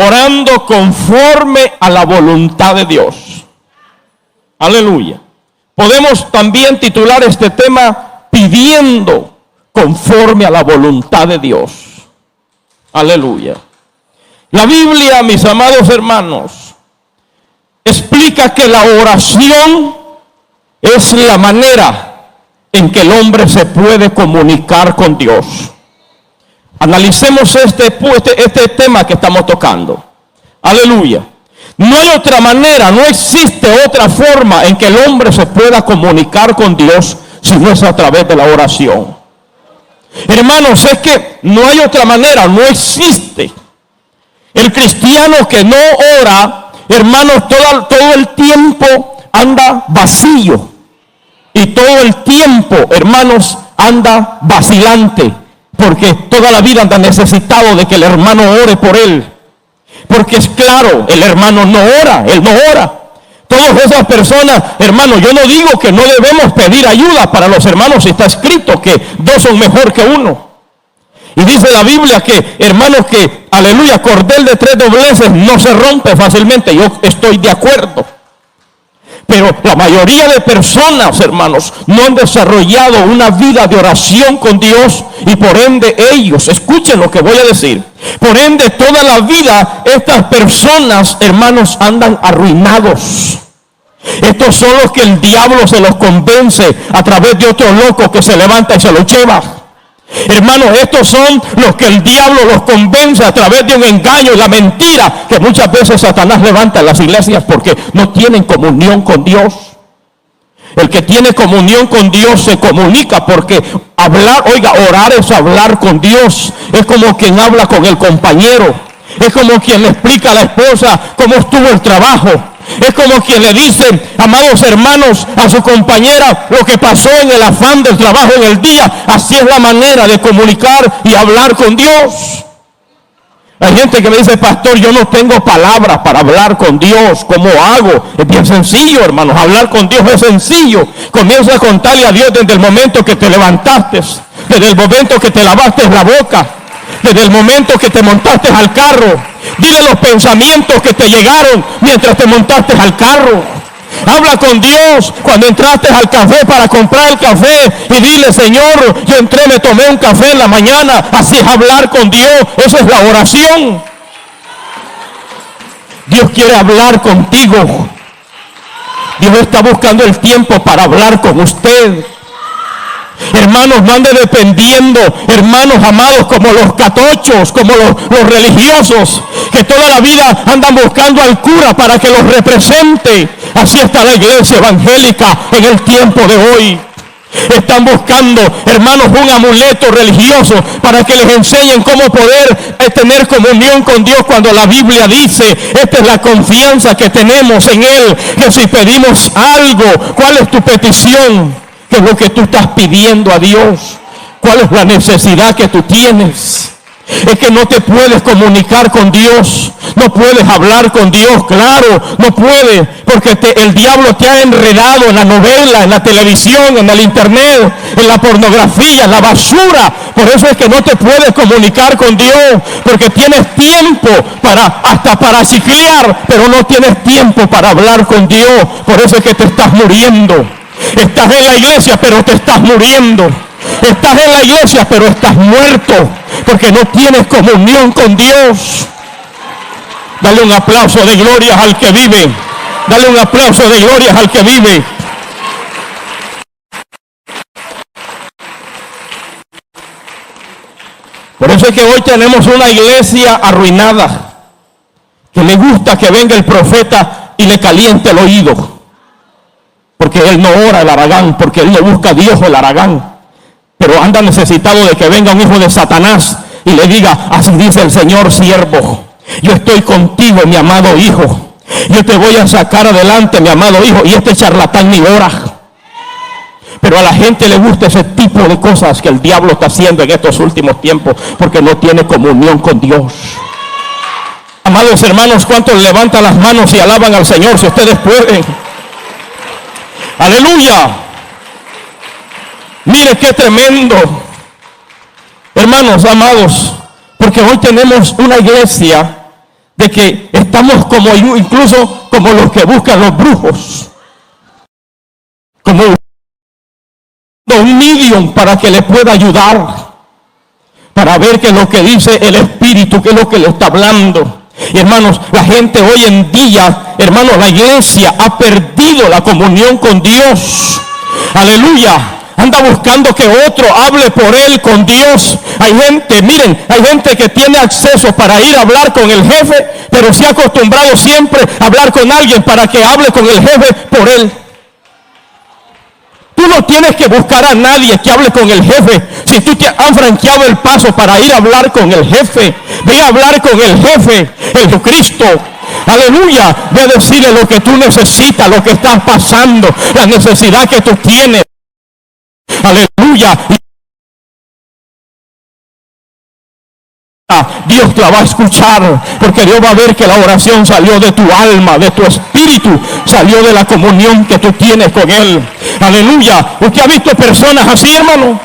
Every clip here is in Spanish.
orando conforme a la voluntad de Dios. Aleluya. Podemos también titular este tema pidiendo conforme a la voluntad de Dios. Aleluya. La Biblia, mis amados hermanos, explica que la oración es la manera en que el hombre se puede comunicar con Dios. Analicemos este tema que estamos tocando. Aleluya. No hay otra manera, no existe otra forma en que el hombre se pueda comunicar con Dios si no es a través de la oración. Hermanos, es que no hay otra manera, no existe. El cristiano que no ora, hermanos, todo el tiempo anda vacío. Y todo el tiempo, hermanos, anda vacilante. Porque toda la vida anda necesitado de que el hermano ore por él. Porque es claro, el hermano no ora, él no ora. Todas esas personas, hermanos, yo no digo que no debemos pedir ayuda para los hermanos. Está escrito que dos son mejor que uno. Y dice la Biblia que, hermanos, que, aleluya, cordel de 3 dobleces no se rompe fácilmente. Yo estoy de acuerdo. Pero la mayoría de personas, hermanos, no han desarrollado una vida de oración con Dios. Y por ende ellos, escuchen lo que voy a decir, por ende toda la vida estas personas, hermanos, andan arruinados. Estos son los que el diablo se los convence a través de otro loco que se levanta y se los lleva. Hermanos, estos son los que el diablo los convence a través de un engaño y la mentira que muchas veces Satanás levanta en las iglesias porque no tienen comunión con Dios. El que tiene comunión con Dios se comunica, porque hablar, oiga, orar es hablar con Dios. Es como quien habla con el compañero. Es como quien le explica a la esposa cómo estuvo el trabajo. Es como quien le dice, amados hermanos, a su compañera lo que pasó en el afán del trabajo en el día. Así es la manera de comunicar y hablar con Dios. Hay gente que me dice, pastor, yo no tengo palabras para hablar con Dios. ¿Cómo hago? Es bien sencillo, hermanos. Hablar con Dios es sencillo. Comienza a contarle a Dios desde el momento que te levantaste, desde el momento que te lavaste la boca, desde el momento que te montaste al carro. Dile los pensamientos que te llegaron mientras te montaste al carro. Habla con Dios cuando entraste al café para comprar el café y dile, Señor, yo entré, me tomé un café en la mañana. Así es hablar con Dios. Eso es la oración. Dios quiere hablar contigo. Dios está buscando el tiempo para hablar con usted. Hermanos, no ande dependiendo, hermanos amados, como los catochos, como los religiosos, que toda la vida andan buscando al cura para que los represente. Así está la iglesia evangélica en el tiempo de hoy. Están buscando, hermanos, un amuleto religioso para que les enseñen cómo poder tener comunión con Dios, cuando la Biblia dice, esta es la confianza que tenemos en Él, que si pedimos algo, ¿cuál es tu petición? ¿Qué es lo que tú estás pidiendo a Dios? ¿Cuál es la necesidad que tú tienes? Es que no te puedes comunicar con Dios, no puedes hablar con Dios, claro, no puedes, porque el diablo te ha enredado en la novela, en la televisión, en el internet, en la pornografía, en la basura. Por eso es que no te puedes comunicar con Dios, porque tienes tiempo hasta para ciclear, pero no tienes tiempo para hablar con Dios. Por eso es que te estás muriendo. Estás en la iglesia, pero te estás muriendo. Estás en la iglesia, pero estás muerto, porque no tienes comunión con Dios. Dale un aplauso de gloria al que vive. Dale un aplauso de gloria al que vive. Por eso es que hoy tenemos una iglesia arruinada, que le gusta que venga el profeta y le caliente el oído. Porque él no ora, el haragán, porque él no busca a Dios, el haragán. Pero anda necesitado de que venga un hijo de Satanás y le diga, así dice el Señor, siervo, yo estoy contigo, mi amado hijo. Yo te voy a sacar adelante, mi amado hijo. Y este charlatán ni ora. Pero a la gente le gusta ese tipo de cosas que el diablo está haciendo en estos últimos tiempos, porque no tiene comunión con Dios. Amados hermanos, ¿cuántos levantan las manos y alaban al Señor si ustedes pueden? Aleluya. Mire qué tremendo, hermanos amados, porque hoy tenemos una iglesia de que estamos como incluso como los que buscan los brujos, como un medium para que le pueda ayudar, para ver qué es lo que dice el Espíritu, qué es lo que le está hablando. Y hermanos, la gente hoy en día, hermanos, la iglesia ha perdido la comunión con Dios. Aleluya. Anda buscando que otro hable por él con Dios. Hay gente, miren, hay gente que tiene acceso para ir a hablar con el jefe, pero se ha acostumbrado siempre a hablar con alguien para que hable con el jefe por él. Tú no tienes que buscar a nadie que hable con el jefe. Si tú te has franqueado el paso para ir a hablar con el jefe, ve a hablar con el jefe, Jesucristo. Aleluya. Ve a decirle lo que tú necesitas, lo que estás pasando, la necesidad que tú tienes. Aleluya. Dios te la va a escuchar, porque Dios va a ver que la oración salió de tu alma, de tu espíritu, salió de la comunión que tú tienes con Él. Aleluya. ¿Usted ha visto personas así, hermano?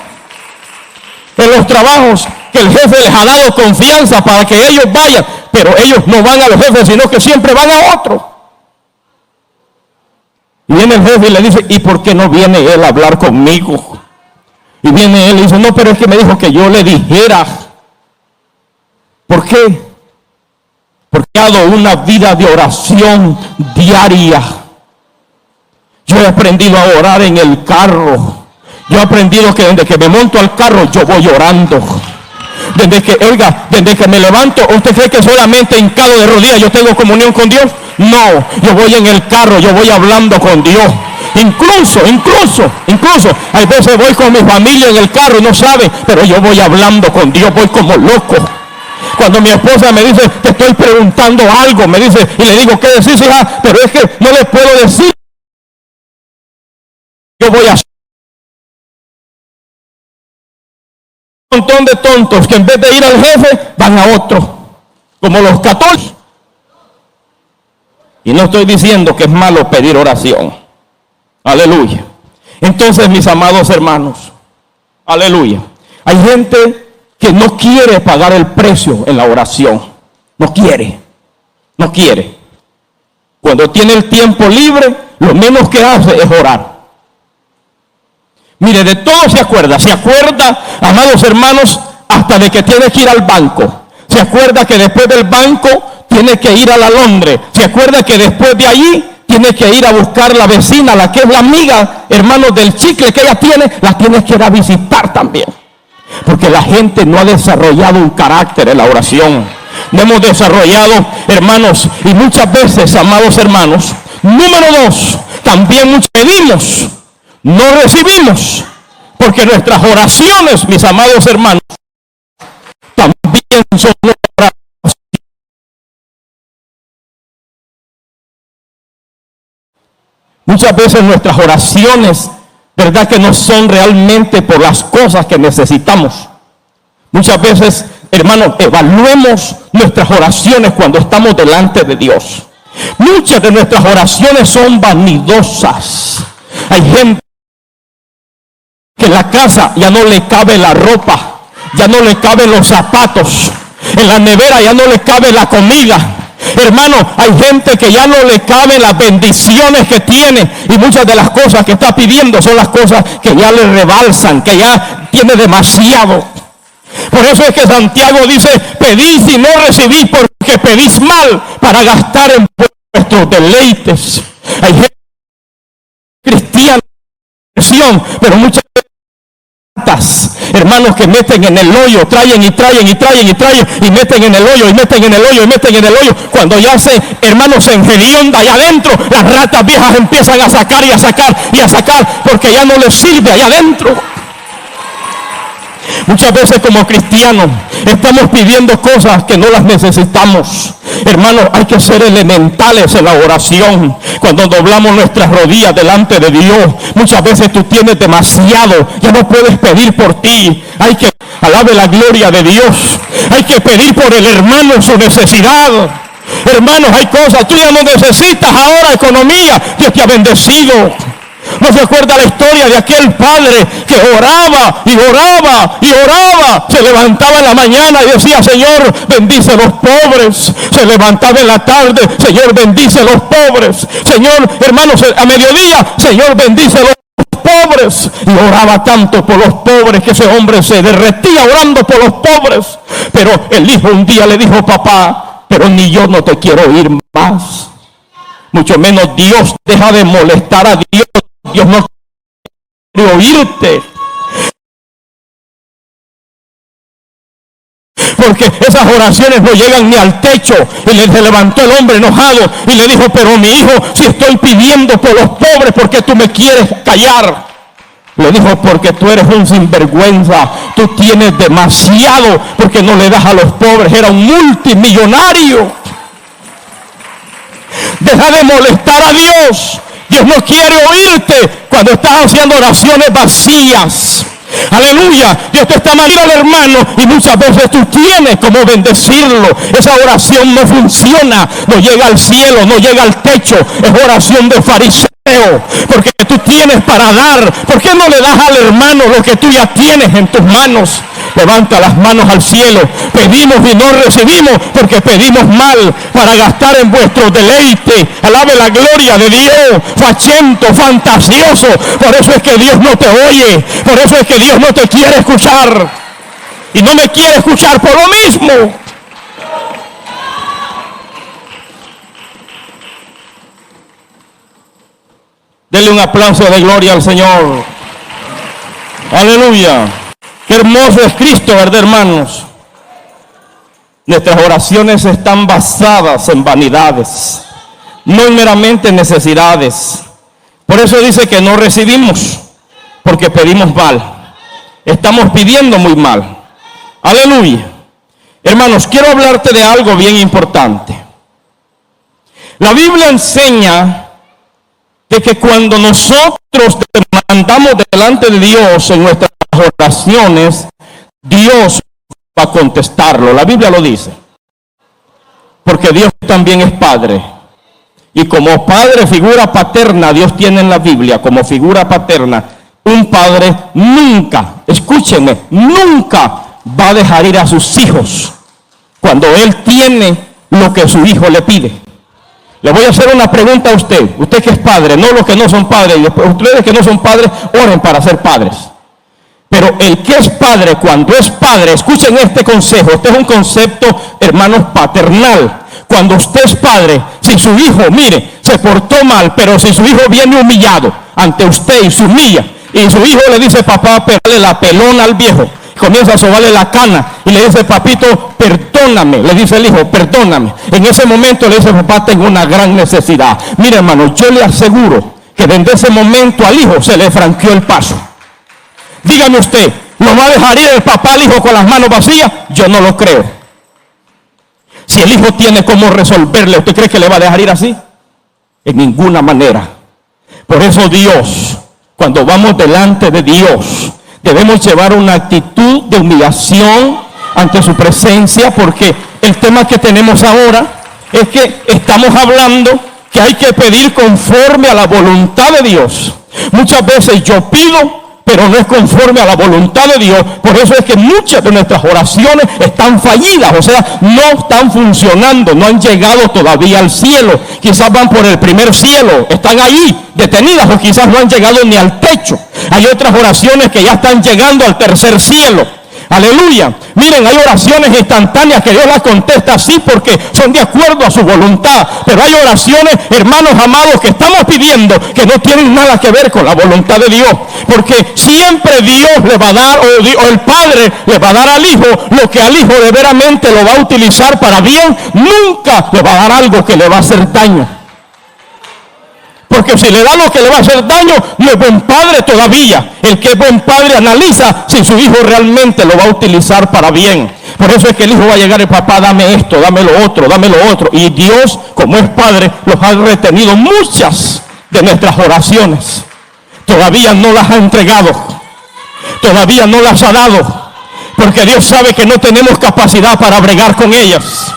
En los trabajos que el jefe les ha dado confianza para que ellos vayan, pero ellos no van a los jefes, sino que siempre van a otro. Y viene el jefe y le dice, ¿y por qué no viene él a hablar conmigo? Y viene él y dice, no, pero es que me dijo que yo le dijera. ¿Por qué? Porque he dado una vida de oración diaria. Yo he aprendido a orar en el carro. Yo he aprendido que desde que me monto al carro yo voy orando. Desde que me levanto, ¿usted cree que solamente hincado de rodillas yo tengo comunión con Dios? No, yo voy en el carro, yo voy hablando con Dios. Incluso, hay veces voy con mi familia en el carro y no sabe, pero yo voy hablando con Dios, voy como loco. Cuando mi esposa me dice, te estoy preguntando algo, me dice, y le digo, ¿qué decís, hija? Pero es que no le puedo decir. Yo voy a hacer un montón de tontos que en vez de ir al jefe, van a otro, como los católicos. Y no estoy diciendo que es malo pedir oración. Aleluya. Entonces, mis amados hermanos, aleluya. Hay gente que no quiere pagar el precio en la oración. No quiere. Cuando tiene el tiempo libre, lo menos que hace es orar. Mire, de todo se acuerda, amados hermanos, hasta de que tiene que ir al banco. Se acuerda que después del banco tiene que ir a la Londres. Se acuerda que después de allí tiene que ir a buscar la vecina, la que es la amiga, hermanos, del chicle que ella tiene, la tiene que ir a visitar también. Porque la gente no ha desarrollado un carácter en la oración. No hemos desarrollado, hermanos, y muchas veces, amados hermanos, número 2, también muchos pedimos, no recibimos, porque nuestras oraciones, mis amados hermanos, también son oraciones. Muchas veces nuestras oraciones, verdad que no son realmente por las cosas que necesitamos. Muchas veces, hermanos, evaluemos nuestras oraciones cuando estamos delante de Dios. Muchas de nuestras oraciones son vanidosas. Hay gente que en la casa ya no le cabe la ropa, ya no le caben los zapatos, en la nevera ya no le cabe la comida. Hermano, hay gente que ya no le caben las bendiciones que tiene, y muchas de las cosas que está pidiendo son las cosas que ya le rebalsan, que ya tiene demasiado. Por eso es que Santiago dice, pedís y no recibís porque pedís mal para gastar en vuestros deleites. Hay gente cristiana, pero muchas veces, hermanos, que meten en el hoyo, traen y meten en el hoyo, y meten en el hoyo, cuando ya hermanos, se engelionda allá adentro, las ratas viejas empiezan a sacar, porque ya no les sirve allá adentro. Muchas veces como cristianos estamos pidiendo cosas que no las necesitamos. Hermanos, hay que ser elementales en la oración. Cuando doblamos nuestras rodillas delante de Dios, muchas veces tú tienes demasiado, ya no puedes pedir por ti. Hay que alabar la gloria de Dios. Hay que pedir por el hermano su necesidad. Hermanos, hay cosas, tú ya no necesitas ahora economía, Dios te ha bendecido. ¿No se acuerda la historia de aquel padre que oraba y oraba y oraba? Se levantaba en la mañana y decía, Señor, bendice a los pobres. Se levantaba en la tarde, Señor, bendice a los pobres. Señor, hermanos, a mediodía, Señor, bendice a los pobres. Y oraba tanto por los pobres que ese hombre se derretía orando por los pobres. Pero el hijo un día le dijo, papá, pero ni yo no te quiero oír más. Mucho menos Dios. Deja de molestar a Dios. Dios no quiere oírte. Porque esas oraciones no llegan ni al techo. Y se levantó el hombre enojado y le dijo, pero mi hijo, si estoy pidiendo por los pobres, ¿por qué tú me quieres callar? Le dijo, porque tú eres un sinvergüenza. Tú tienes demasiado porque no le das a los pobres. Era un multimillonario. Deja de molestar a Dios. Dios no quiere oírte cuando estás haciendo oraciones vacías. Aleluya. Dios te está mandando, hermano, y muchas veces tú tienes como bendecirlo. Esa oración no funciona, no llega al cielo, no llega al techo. Es oración de fariseo, porque tú tienes para dar. ¿Por qué no le das al hermano lo que tú ya tienes en tus manos? Levanta las manos al cielo. Pedimos y no recibimos porque pedimos mal para gastar en vuestro deleite. Alabe la gloria de Dios. Fachento, fantasioso. Por eso es que Dios no te oye. Por eso es que Dios no te quiere escuchar. Y no me quiere escuchar por lo mismo. Denle un aplauso de gloria al Señor. Aleluya. Qué hermoso es Cristo, ¿verdad, hermanos? Nuestras oraciones están basadas en vanidades, no en meramente necesidades. Por eso dice que no recibimos, porque pedimos mal. Estamos pidiendo muy mal. Aleluya. Hermanos, quiero hablarte de algo bien importante. La Biblia enseña de que cuando nosotros demandamos delante de Dios en nuestras oraciones, Dios va a contestarlo. La Biblia lo dice. Porque Dios también es Padre. Y como Padre, figura paterna, Dios tiene en la Biblia como figura paterna. Un padre nunca, escúchenme, nunca va a dejar ir a sus hijos cuando él tiene lo que su hijo le pide. Le voy a hacer una pregunta a usted. Usted que es padre, no los que no son padres. Ustedes que no son padres, oren para ser padres. Pero el que es padre, cuando es padre, escuchen este consejo. Este es un concepto, hermanos, paternal. Cuando usted es padre, si su hijo, mire, se portó mal, pero si su hijo viene humillado ante usted y se humilla, y su hijo le dice, papá, pégale la pelona al viejo, comienza a sobarle la cana y le dice, papito, perdóname. Le dice el hijo, perdóname. En ese momento le dice, papá, tengo una gran necesidad. Mire, hermano, yo le aseguro que desde ese momento al hijo se le franqueó el paso. Dígame usted, ¿lo va a dejar ir el papá al hijo con las manos vacías? Yo no lo creo. Si el hijo tiene cómo resolverle, ¿usted cree que le va a dejar ir así? En ninguna manera. Por eso Dios, cuando vamos delante de Dios, debemos llevar una actitud de humillación ante su presencia, porque el tema que tenemos ahora es que estamos hablando que hay que pedir conforme a la voluntad de Dios. Muchas veces yo pido, pero no es conforme a la voluntad de Dios. Por eso es que muchas de nuestras oraciones están fallidas, o sea, no están funcionando, no han llegado todavía al cielo. Quizás van por el primer cielo, están ahí detenidas, o quizás no han llegado ni al techo. Hay otras oraciones que ya están llegando al tercer cielo. Aleluya. Miren, hay oraciones instantáneas que Dios las contesta así porque son de acuerdo a su voluntad. Pero hay oraciones, hermanos amados, que estamos pidiendo que no tienen nada que ver con la voluntad de Dios. Porque siempre Dios le va a dar, o el Padre le va a dar al Hijo lo que al Hijo de veramente lo va a utilizar para bien. Nunca le va a dar algo que le va a hacer daño. Porque si le da lo que le va a hacer daño, no es buen padre todavía. El que es buen padre analiza si su hijo realmente lo va a utilizar para bien. Por eso es que el hijo va a llegar y papá, dame esto, dame lo otro, dame lo otro. Y Dios, como es padre, los ha retenido muchas de nuestras oraciones. Todavía no las ha entregado. Todavía no las ha dado. Porque Dios sabe que no tenemos capacidad para bregar con ellas.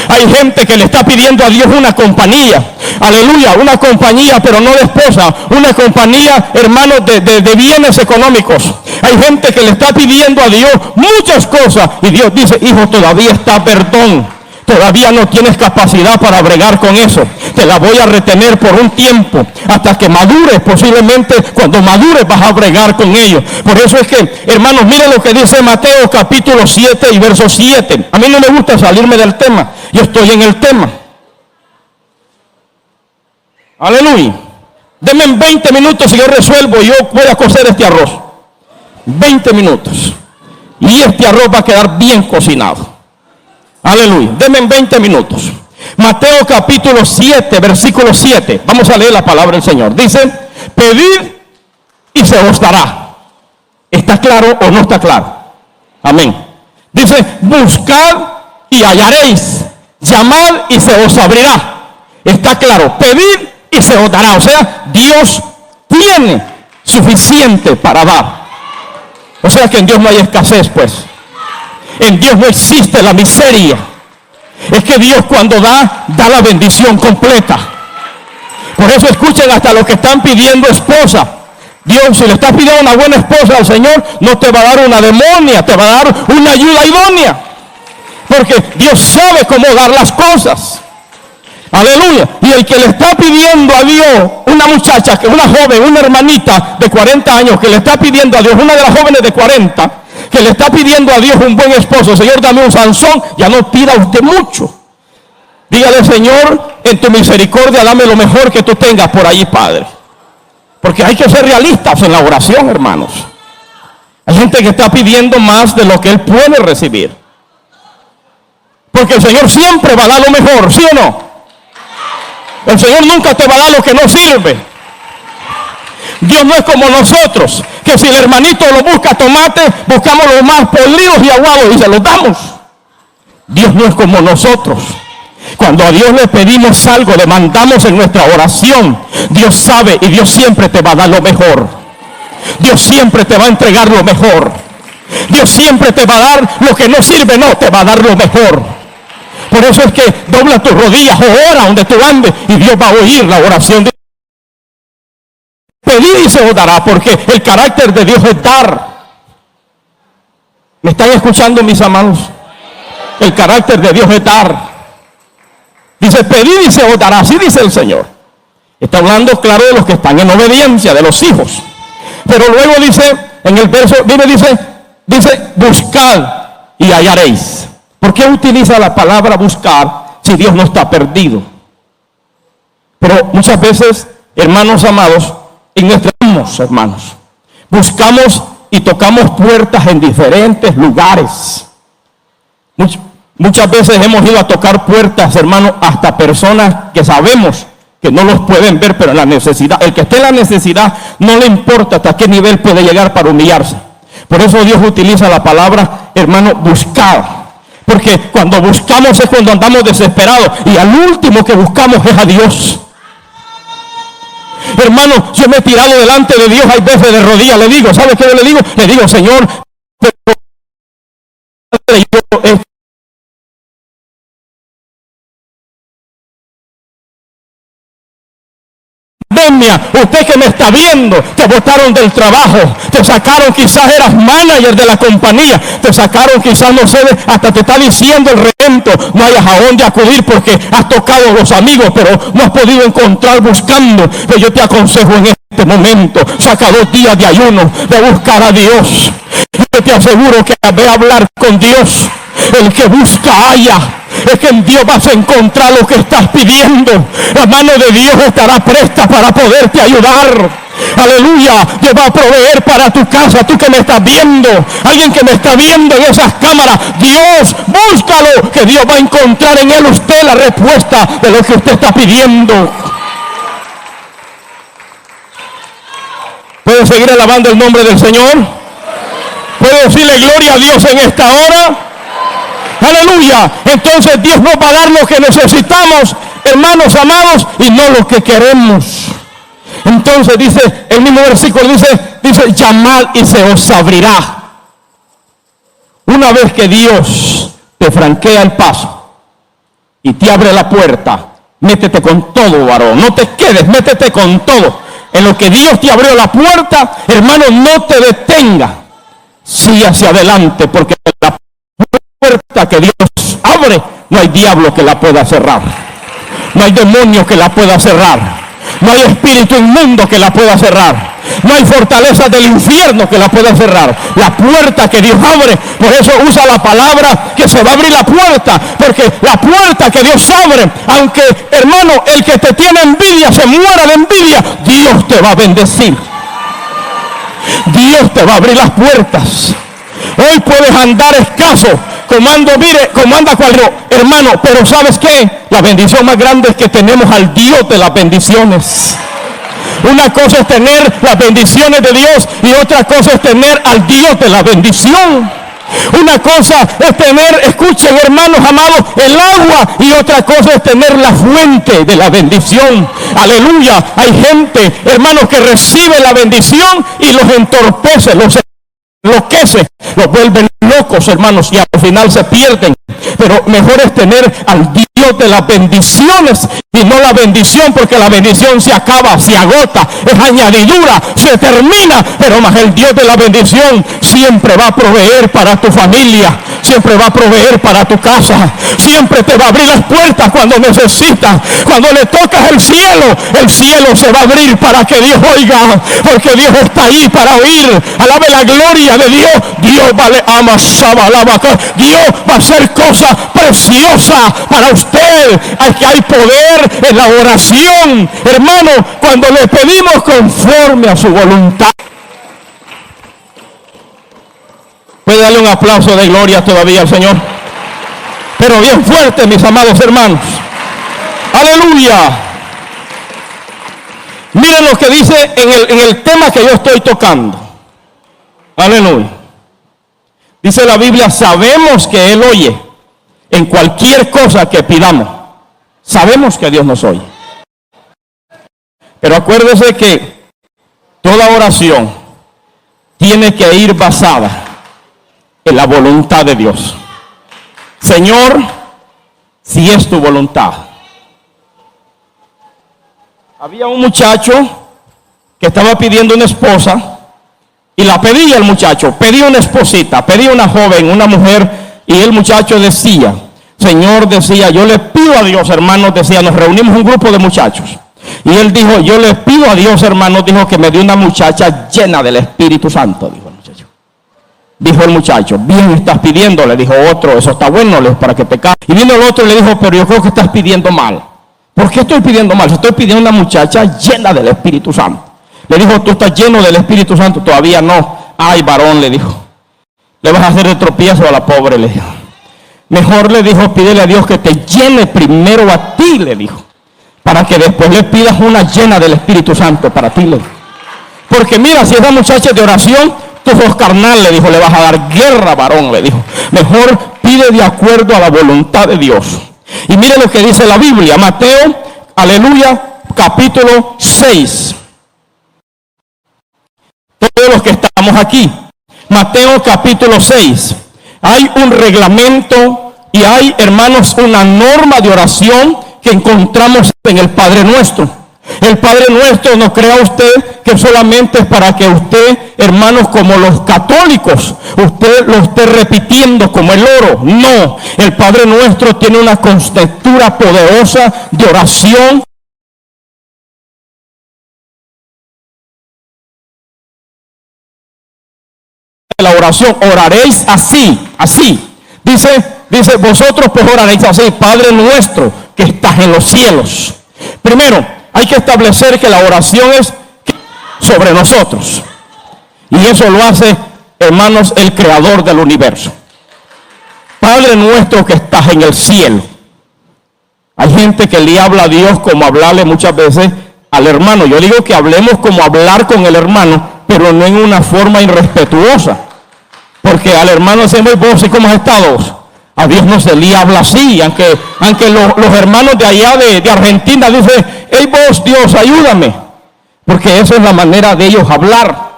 Hay gente que le está pidiendo a Dios una compañía. Aleluya, una compañía, pero no de esposa. Una compañía, hermanos, de bienes económicos. Hay gente que le está pidiendo a Dios muchas cosas. Y Dios dice, hijo, todavía está perdón. Todavía no tienes capacidad para bregar con eso. Te la voy a retener por un tiempo. Hasta que madures, posiblemente cuando madures vas a bregar con ellos. Por eso es que, hermanos, miren lo que dice Mateo capítulo 7 y verso 7. A mí no me gusta salirme del tema. Yo estoy en el tema. Aleluya. Denme 20 minutos y yo resuelvo. Yo voy a cocer este arroz. 20 minutos. Y este arroz va a quedar bien cocinado. Aleluya. Denme 20 minutos. Mateo capítulo 7, versículo 7. Vamos a leer la palabra del Señor. Dice, pedid y se os dará. ¿Está claro o no está claro? Amén. Dice, buscad y hallaréis. Llamad y se os abrirá. Está claro. Pedid y se os dará. O sea, Dios tiene suficiente para dar. O sea que en Dios no hay escasez, pues. En Dios no existe la miseria. Es que Dios cuando da la bendición completa. Por eso escuchen hasta los que están pidiendo esposa. Dios, si le estás pidiendo una buena esposa al Señor, no te va a dar una demonia, te va a dar una ayuda idónea. Porque Dios sabe cómo dar las cosas. Aleluya. Y el que le está pidiendo a Dios, una muchacha, una joven, una hermanita de 40 años, que le está pidiendo a Dios, una de las jóvenes de 40, que le está pidiendo a Dios un buen esposo. Señor, dame un Sansón. Ya no pida usted mucho. Dígale, Señor, en tu misericordia dame lo mejor que tú tengas por ahí, Padre. Porque hay que ser realistas en la oración, hermanos. Hay gente que está pidiendo más de lo que él puede recibir. Porque el Señor siempre va a dar lo mejor, ¿sí o no? El Señor nunca te va a dar lo que no sirve. Dios no es como nosotros, que si el hermanito lo busca tomate, buscamos los más polidos y aguados y se los damos. Dios no es como nosotros. Cuando a Dios le pedimos algo, le mandamos en nuestra oración, Dios sabe y Dios siempre te va a dar lo mejor. Dios siempre te va a entregar lo mejor. Dios siempre te va a dar lo que no sirve, no, te va a dar lo mejor. Por eso es que dobla tus rodillas o ora donde tú andes y Dios va a oír la oración de pedid y se os dará, porque el carácter de Dios es dar. ¿Me están escuchando, mis amados? El carácter de Dios es dar. Dice, pedid y se os dará, así dice el Señor. Está hablando, claro, de los que están en obediencia, de los hijos. Pero luego dice, en el verso, dice, buscad y hallaréis. ¿Por qué utiliza la palabra buscar si Dios no está perdido? Pero muchas veces, hermanos amados, en nuestros hermanos, buscamos y tocamos puertas en diferentes lugares. Muchas veces hemos ido a tocar puertas, hermanos, hasta personas que sabemos que no los pueden ver, pero en la necesidad, el que esté en la necesidad, no le importa hasta qué nivel puede llegar para humillarse. Por eso Dios utiliza la palabra, hermano, buscar. Porque cuando buscamos es cuando andamos desesperados. Y al último que buscamos es a Dios. Hermano, yo me he tirado delante de Dios, hay veces de rodillas, le digo, ¿sabe qué yo le digo? Le digo, Señor, usted que me está viendo, te botaron del trabajo, te sacaron, quizás eras manager de la compañía, te sacaron, quizás no sé, hasta te está diciendo el regento, no hayas a dónde acudir porque has tocado a los amigos, pero no has podido encontrar buscando. Pero yo te aconsejo en este momento, saca 2 días de ayuno, de buscar a Dios. Yo te aseguro que ve a hablar con Dios. El que busca halla. Es que en Dios vas a encontrar lo que estás pidiendo. La mano de Dios estará presta para poderte ayudar. Aleluya. Dios va a proveer para tu casa. Tú que me estás viendo, alguien que me está viendo en esas cámaras, Dios, búscalo, que Dios va a encontrar en él usted la respuesta de lo que usted está pidiendo. ¿Puede seguir alabando el nombre del Señor? ¿Puede decirle gloria a Dios en esta hora? Aleluya. Entonces Dios nos va a dar lo que necesitamos, hermanos amados, y no lo que queremos. Entonces dice, el mismo versículo dice, llamad y se os abrirá. Una vez que Dios te franquea el paso, y te abre la puerta, métete con todo, varón. No te quedes, métete con todo. En lo que Dios te abrió la puerta, hermano, no te detenga. Sigue hacia adelante, porque la puerta que Dios abre, no hay diablo que la pueda cerrar. No hay demonio que la pueda cerrar. No hay espíritu inmundo que la pueda cerrar. No hay fortaleza del infierno que la pueda cerrar. La puerta que Dios abre, por eso usa la palabra que se va a abrir la puerta, porque la puerta que Dios abre, aunque, hermano, el que te tiene envidia se muera de envidia, Dios te va a bendecir. Dios te va a abrir las puertas. Hoy puedes andar escaso, como anda cualquier hermano, pero ¿sabes qué? La bendición más grande es que tenemos al Dios de las bendiciones. Una cosa es tener las bendiciones de Dios y otra cosa es tener al Dios de la bendición. Una cosa es tener, escuchen hermanos amados, el agua, y otra cosa es tener la fuente de la bendición. Aleluya. Hay gente, hermanos, que recibe la bendición y los entorpece, los enloquece, los vuelven locos, hermanos, y al final se pierden. Pero mejor es tener al Dios de las bendiciones y no la bendición, porque la bendición se acaba, se agota, es añadidura, se termina. Pero más el Dios de la bendición siempre va a proveer para tu familia, siempre va a proveer para tu casa, siempre te va a abrir las puertas cuando necesitas. Cuando le tocas el cielo se va a abrir para que Dios oiga, porque Dios está ahí para oír. Alabe la gloria de Dios. Dios Dios va a hacer cosas preciosas para usted. Que hay poder en la oración, hermano, cuando le pedimos conforme a su voluntad. Puede darle un aplauso de gloria todavía al Señor, pero bien fuerte, mis amados hermanos. Aleluya. Miren lo que dice en el tema que yo estoy tocando. Aleluya. Dice la Biblia: sabemos que Él oye en cualquier cosa que pidamos. Sabemos que Dios nos oye. Pero acuérdese que toda oración tiene que ir basada en la voluntad de Dios. Señor, si es tu voluntad. Había un muchacho que estaba pidiendo una esposa y la pedía el muchacho. Pedía una esposita, pedía una joven, una mujer, y el muchacho decía: Señor, decía, yo le pido a Dios, hermanos, decía, nos reunimos un grupo de muchachos. Y él dijo: yo le pido a Dios, hermanos, dijo, que me dé una muchacha llena del Espíritu Santo, dijo el muchacho. Dijo el muchacho: bien estás pidiendo, le dijo otro, eso está bueno, para que te cases. Y vino el otro y le dijo: pero yo creo que estás pidiendo mal. ¿Por qué estoy pidiendo mal? Estoy pidiendo una muchacha llena del Espíritu Santo. Le dijo: tú estás lleno del Espíritu Santo. Todavía no. Ay, varón, le dijo, le vas a hacer de tropiezo a la pobre, le dijo. Mejor, le dijo, pídele a Dios que te llene primero a ti, le dijo, para que después le pidas una llena del Espíritu Santo para ti, le dijo. Porque mira, si esa muchacha de oración, tú sos carnal, le dijo, le vas a dar guerra, varón, le dijo. Mejor pide de acuerdo a la voluntad de Dios. Y mire lo que dice la Biblia, Mateo, aleluya, capítulo 6. Todos los que estamos aquí, Mateo capítulo 6. Hay un reglamento y hay, hermanos, una norma de oración que encontramos en el Padre Nuestro. El Padre Nuestro, no crea usted que solamente es para que usted, hermanos, como los católicos, usted lo esté repitiendo como el oro. No, el Padre Nuestro tiene una contextura poderosa de oración. La oración, oraréis así, así. Dice, vosotros pues oraréis así: Padre nuestro que estás en los cielos. Primero, hay que establecer que la oración es sobre nosotros. Y eso lo hace, hermanos, el creador del universo. Padre nuestro que estás en el cielo. Hay gente que le habla a Dios como hablarle muchas veces al hermano. Yo digo que hablemos como hablar con el hermano, pero no en una forma irrespetuosa. Porque al hermano decimos: vos, ¿y cómo has estado? A Dios no se le habla así, aunque los hermanos de allá de Argentina dicen: hey vos, Dios, ayúdame. Porque esa es la manera de ellos hablar.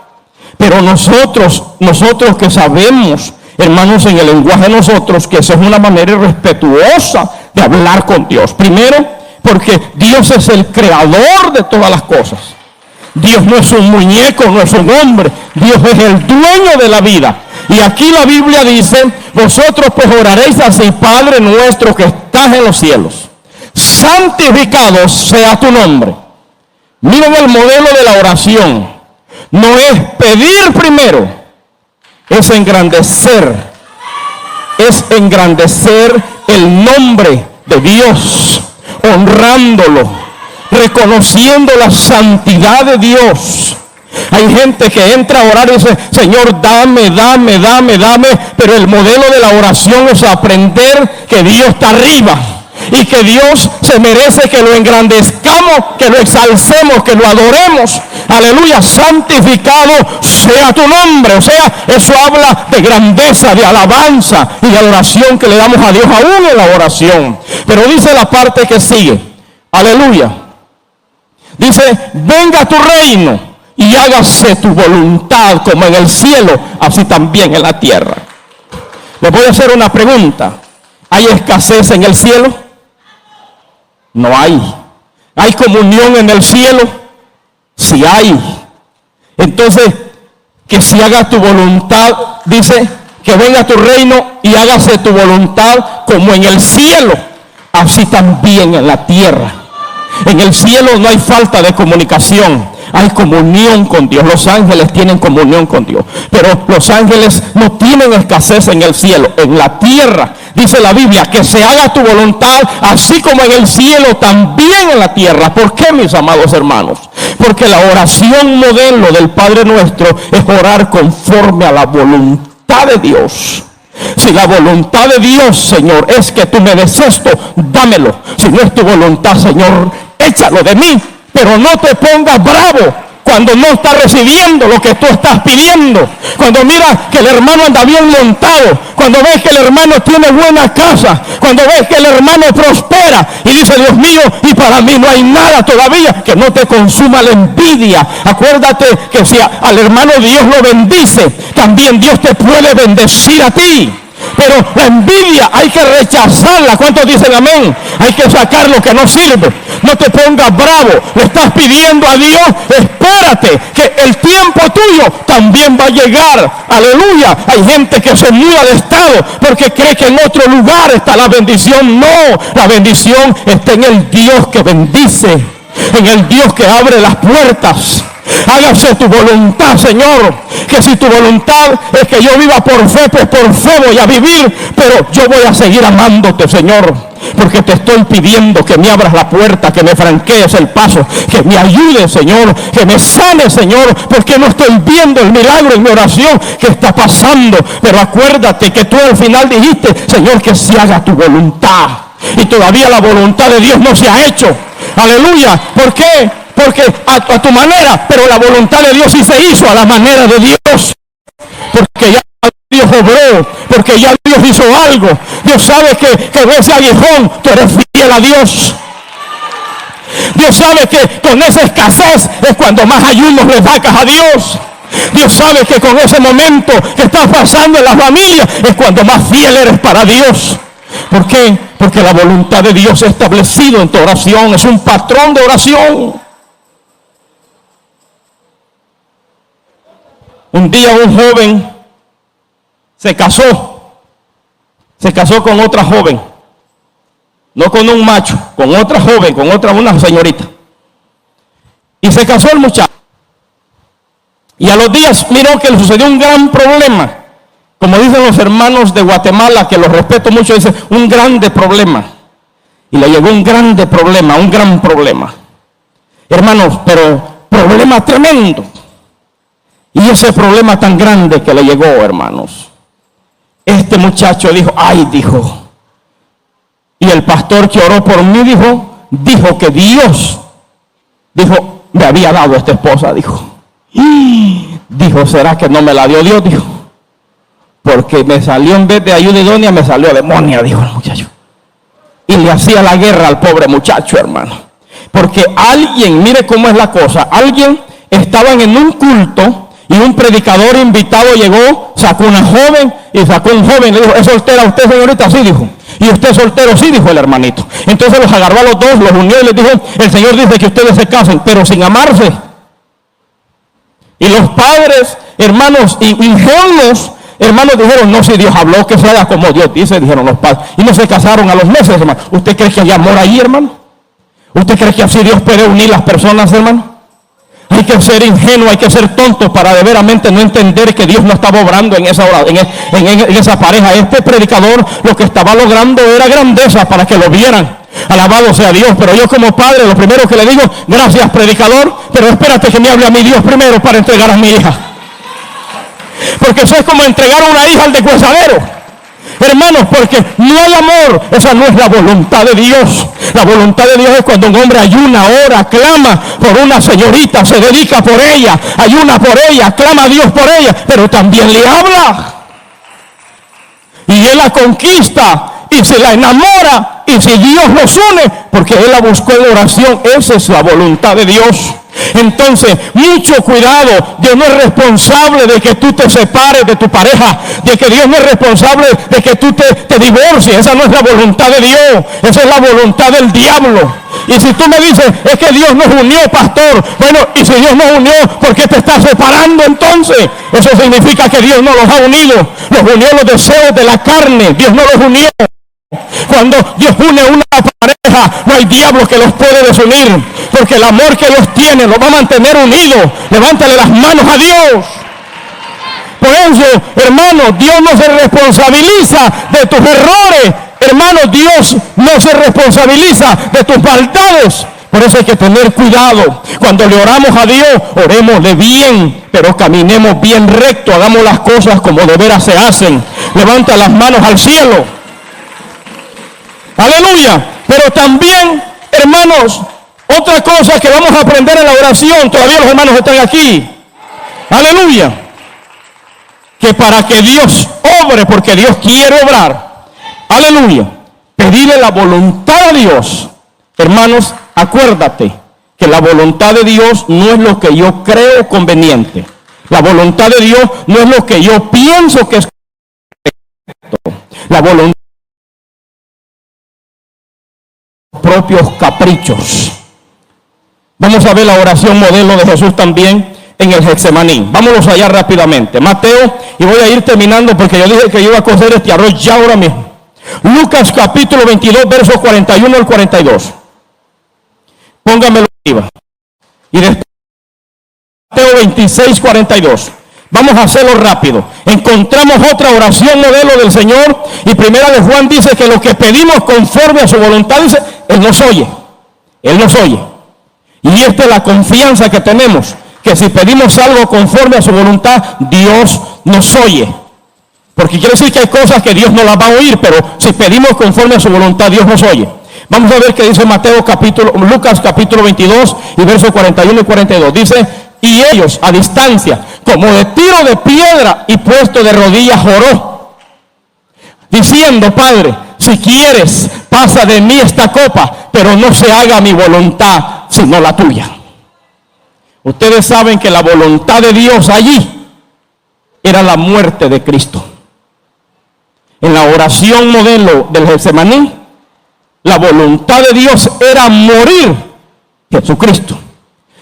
Pero nosotros que sabemos, hermanos, en el lenguaje de nosotros, que esa es una manera irrespetuosa de hablar con Dios. Primero, porque Dios es el creador de todas las cosas. Dios no es un muñeco, no es un hombre. Dios es el dueño de la vida. Y aquí la Biblia dice, vosotros pues oraréis así: Padre nuestro que estás en los cielos, santificado sea tu nombre. Miren el modelo de la oración. No es pedir primero, es engrandecer. Es engrandecer el nombre de Dios, honrándolo, reconociendo la santidad de Dios. Hay gente que entra a orar y dice: Señor, dame, dame, dame, dame. Pero el modelo de la oración es aprender que Dios está arriba y que Dios se merece que lo engrandezcamos, que lo exalcemos, que lo adoremos. Aleluya, santificado sea tu nombre. O sea, eso habla de grandeza, de alabanza y de adoración que le damos a Dios aún en la oración. Pero dice la parte que sigue, aleluya, dice: venga tu reino y hágase tu voluntad como en el cielo, así también en la tierra. Les voy a hacer una pregunta. ¿Hay escasez en el cielo? No hay. ¿Hay comunión en el cielo? Sí hay. Entonces, que se haga tu voluntad, dice, que venga tu reino y hágase tu voluntad como en el cielo, así también en la tierra. En el cielo no hay falta de comunicación, hay comunión con Dios. Los ángeles tienen comunión con Dios, pero los ángeles no tienen escasez en el cielo. En la tierra, dice la Biblia, que se haga tu voluntad, así como en el cielo, también en la tierra. ¿Por qué, mis amados hermanos? Porque la oración modelo del Padre Nuestro es orar conforme a la voluntad de Dios. Si la voluntad de Dios, Señor, es que tú me des esto, dámelo. Si no es tu voluntad, Señor, échalo de mí. Pero no te pongas bravo cuando no estás recibiendo lo que tú estás pidiendo. Cuando miras que el hermano anda bien montado, cuando ves que el hermano tiene buena casa, cuando ves que el hermano prospera y dice: Dios mío, y para mí no hay nada todavía, que no te consuma la envidia. Acuérdate que si al hermano Dios lo bendice, también Dios te puede bendecir a ti. Pero la envidia hay que rechazarla. ¿Cuántos dicen amén? Hay que sacar lo que no sirve. No te pongas bravo. Le estás pidiendo a Dios. Espérate que el tiempo tuyo también va a llegar. Aleluya. Hay gente que se muda de estado porque cree que en otro lugar está la bendición. No, la bendición está en el Dios que bendice, en el Dios que abre las puertas. Hágase tu voluntad, Señor. Que si tu voluntad es que yo viva por fe, pues por fe voy a vivir. Pero yo voy a seguir amándote, Señor, porque te estoy pidiendo que me abras la puerta, que me franquees el paso, que me ayudes, Señor, que me sanes, Señor, porque no estoy viendo el milagro en mi oración que está pasando. Pero acuérdate que tú al final dijiste: Señor, que se haga tu voluntad. Y todavía la voluntad de Dios no se ha hecho. Aleluya. ¿Por qué? Porque a tu manera, pero la voluntad de Dios sí se hizo a la manera de Dios. Porque ya Dios obró, porque ya Dios hizo algo. Dios sabe que ese aguijón, tú eres fiel a Dios. Dios sabe que con esa escasez es cuando más ayunos le sacas a Dios. Dios sabe que con ese momento que estás pasando en la familia es cuando más fiel eres para Dios. ¿Por qué? Porque la voluntad de Dios es establecido en tu oración. Es un patrón de oración. Un día un joven se casó con otra joven, no con un macho, con otra joven, con una señorita. Y se casó el muchacho. Y a los días miró que le sucedió un gran problema. Como dicen los hermanos de Guatemala, que los respeto mucho, dicen un grande problema. Y le llegó un grande problema, un gran problema. Hermanos, pero problema tremendo. Y ese problema tan grande que le llegó, hermanos, este muchacho dijo: ay, dijo, y el pastor que oró por mí dijo que Dios, me había dado esta esposa, dijo, ¿será que no me la dio Dios? Dijo, porque me salió, en vez de ayuda idónea, me salió demonia, dijo el muchacho. Y le hacía la guerra al pobre muchacho, hermano. Porque alguien, mire cómo es la cosa, alguien estaban en un culto y un predicador invitado llegó sacó una joven y sacó un joven. Le dijo, ¿es soltera usted, señorita? Sí, dijo. ¿Y usted es soltero? Sí, dijo el hermanito. Entonces los agarró a los dos, los unió y les dijo, el Señor dice que ustedes se casen, pero sin amarse. Y los padres, hermanos, ingenuos, hermanos, dijeron, no, si Dios habló, que se haga como Dios dice, dijeron los padres. Y no se casaron a los meses, hermano. ¿Usted cree que hay amor ahí, hermano? ¿Usted cree que así Dios puede unir las personas, hermano? Hay que ser ingenuo, hay que ser tonto para de veramente no entender que Dios no estaba obrando en esa hora, en esa pareja. Este predicador lo que estaba logrando era grandeza para que lo vieran. Alabado sea Dios. Pero yo como padre, lo primero que le digo, gracias predicador, pero espérate que me hable a mi Dios primero para entregar a mi hija. Porque eso es como entregar a una hija al deshuesadero. Hermanos, porque no hay amor, esa no es la voluntad de Dios. La voluntad de Dios es cuando un hombre ayuna, ora, clama por una señorita, se dedica por ella, ayuna por ella, clama a Dios por ella, pero también le habla. Y él la conquista y se la enamora, y si Dios los une, porque él la buscó en oración, esa es la voluntad de Dios. Entonces, mucho cuidado. Dios no es responsable de que tú te separes de tu pareja, de que Dios no es responsable de que tú te divorcies. Esa no es la voluntad de Dios, esa es la voluntad del diablo. Y si tú me dices, es que Dios nos unió, pastor, bueno, y si Dios nos unió, ¿por qué te estás separando entonces? Eso significa que Dios no los ha unido. Los unió los deseos de la carne, Dios no los unió. Cuando Dios une una pareja, no hay diablo que los puede desunir, porque el amor que los tiene los va a mantener unidos. Levántale las manos a Dios. Por eso, hermano, Dios no se responsabiliza de tus errores. Hermano, Dios no se responsabiliza de tus maldades. Por eso hay que tener cuidado. Cuando le oramos a Dios, orémosle bien, pero caminemos bien recto, hagamos las cosas como de veras se hacen. Levanta las manos al cielo. Aleluya. Pero también, hermanos, otra cosa que vamos a aprender en la oración, todavía los hermanos están aquí. Aleluya. Que para que Dios obre, porque Dios quiere obrar, aleluya, pedirle la voluntad a Dios. Hermanos, acuérdate que la voluntad de Dios no es lo que yo creo conveniente. La voluntad de Dios no es lo que yo pienso que es correcto. La voluntad propios caprichos. Vamos a ver la oración modelo de Jesús también en el Getsemaní. Vámonos allá rápidamente. Mateo, y voy a ir terminando porque yo dije que yo iba a cocer este arroz ya ahora mismo. Lucas capítulo 22, versos 41 al 42. Póngamelo arriba. Y después Mateo 26, 42. Vamos a hacerlo rápido. Encontramos otra oración modelo del Señor. Y primera de Juan dice que lo que pedimos conforme a su voluntad, dice, Él nos oye. Él nos oye. Y esta es la confianza que tenemos. Que si pedimos algo conforme a su voluntad, Dios nos oye. Porque quiere decir que hay cosas que Dios no las va a oír. Pero si pedimos conforme a su voluntad, Dios nos oye. Vamos a ver qué dice Lucas capítulo 22 y versos 41 y 42. Dice, y ellos a distancia, como de tiro de piedra y puesto de rodillas, oró, diciendo, Padre, si quieres, pasa de mí esta copa, pero no se haga mi voluntad, sino la tuya. Ustedes saben que la voluntad de Dios allí era la muerte de Cristo. En la oración modelo del Getsemaní, la voluntad de Dios era morir Jesucristo.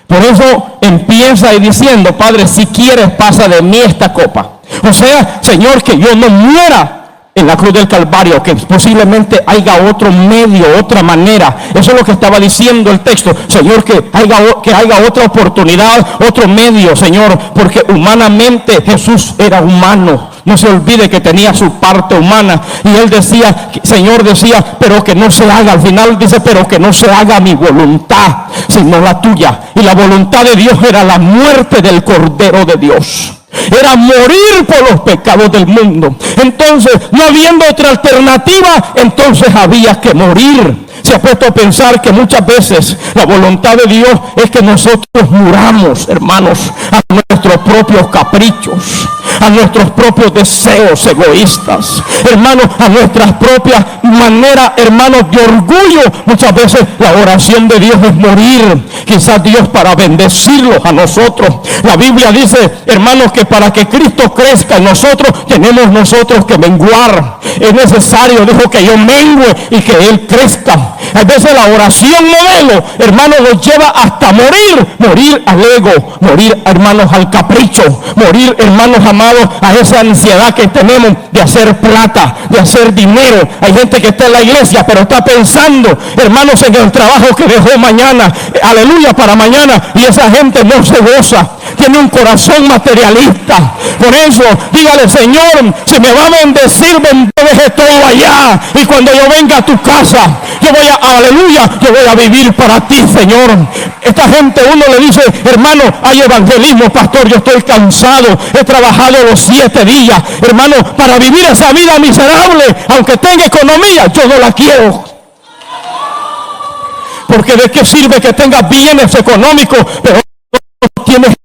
Por eso empieza ahí diciendo, Padre, si quieres, pasa de mí esta copa. O sea, Señor, que yo no muera en la cruz del Calvario, que posiblemente haya otro medio, otra manera. Eso es lo que estaba diciendo el texto. Señor, que haya otra oportunidad, otro medio, Señor, porque humanamente Jesús era humano. No se olvide que tenía su parte humana. Y él decía, Señor decía, pero que no se haga. Al final dice, pero que no se haga mi voluntad, sino la tuya. Y la voluntad de Dios era la muerte del Cordero de Dios. Era morir por los pecados del mundo. Entonces, no habiendo otra alternativa, entonces había que morir. se ha puesto a pensar que muchas veces la voluntad de Dios es que nosotros muramos, hermanos, a nuestros propios caprichos, a nuestros propios deseos egoístas, hermanos, a nuestras propias maneras, hermanos, de orgullo. Muchas veces la oración de Dios es morir, quizás Dios para bendecirlos a nosotros. La Biblia dice, hermanos, que para que Cristo crezca en nosotros, tenemos nosotros que menguar. Es necesario, dijo, que yo mengue y que Él crezca. A veces la oración modelo, hermanos, nos lleva hasta morir al ego, morir, hermanos, al capricho, morir, hermanos amados, a esa ansiedad que tenemos de hacer plata, de hacer dinero. Hay gente que está en la iglesia, pero está pensando, hermanos, en el trabajo que dejó mañana, aleluya, para mañana, y esa gente no se goza, tiene un corazón materialista. Por eso, dígale, Señor, si me va a bendecir, deje todo allá, y cuando yo venga a tu casa, yo voy a, aleluya, yo voy a vivir para ti, Señor. Esta gente, uno le dice, hermano, hay evangelismo, pastor, yo estoy cansado, he trabajado los 7 días, hermano, para vivir esa vida miserable, aunque tenga economía, yo no la quiero. Porque de qué sirve que tengas bienes económicos, pero no tienes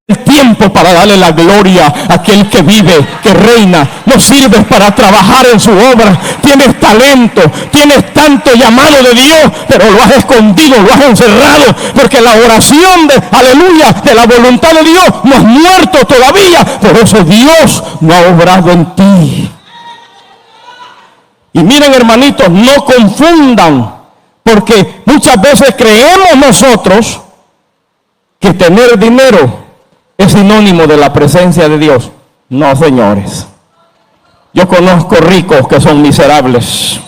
el tiempo para darle la gloria a aquel que vive, que reina. No sirves para trabajar en su obra. Tienes talento, tienes tanto llamado de Dios, pero lo has escondido, lo has encerrado, porque la oración de, aleluya, de la voluntad de Dios no has muerto todavía. Por eso Dios no ha obrado en ti. Y miren, hermanitos, no confundan, porque muchas veces creemos nosotros que tener dinero es sinónimo de la presencia de Dios. No, señores. Yo conozco ricos que son miserables,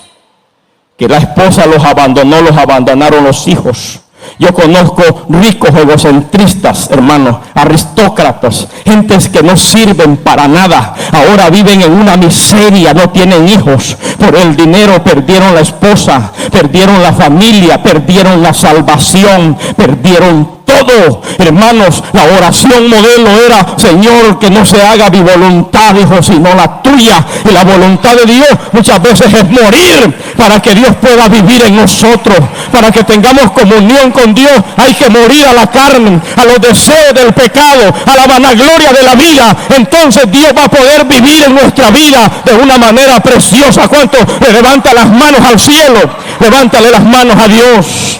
que la esposa los abandonó, los abandonaron los hijos. Yo conozco ricos egocentristas, hermanos, aristócratas, gentes que no sirven para nada. Ahora viven en una miseria, no tienen hijos. Por el dinero perdieron la esposa, perdieron la familia, perdieron la salvación, perdieron todo. Hermanos, la oración modelo era, Señor, que no se haga mi voluntad, hijo, sino la tuya. Y la voluntad de Dios muchas veces es morir para que Dios pueda vivir en nosotros, para que tengamos comunión con Dios. Hay que morir a la carne, a los deseos del pecado, a la vanagloria de la vida. Entonces Dios va a poder vivir en nuestra vida de una manera preciosa. ¿Cuánto le levanta las manos al cielo? Levántale las manos a Dios.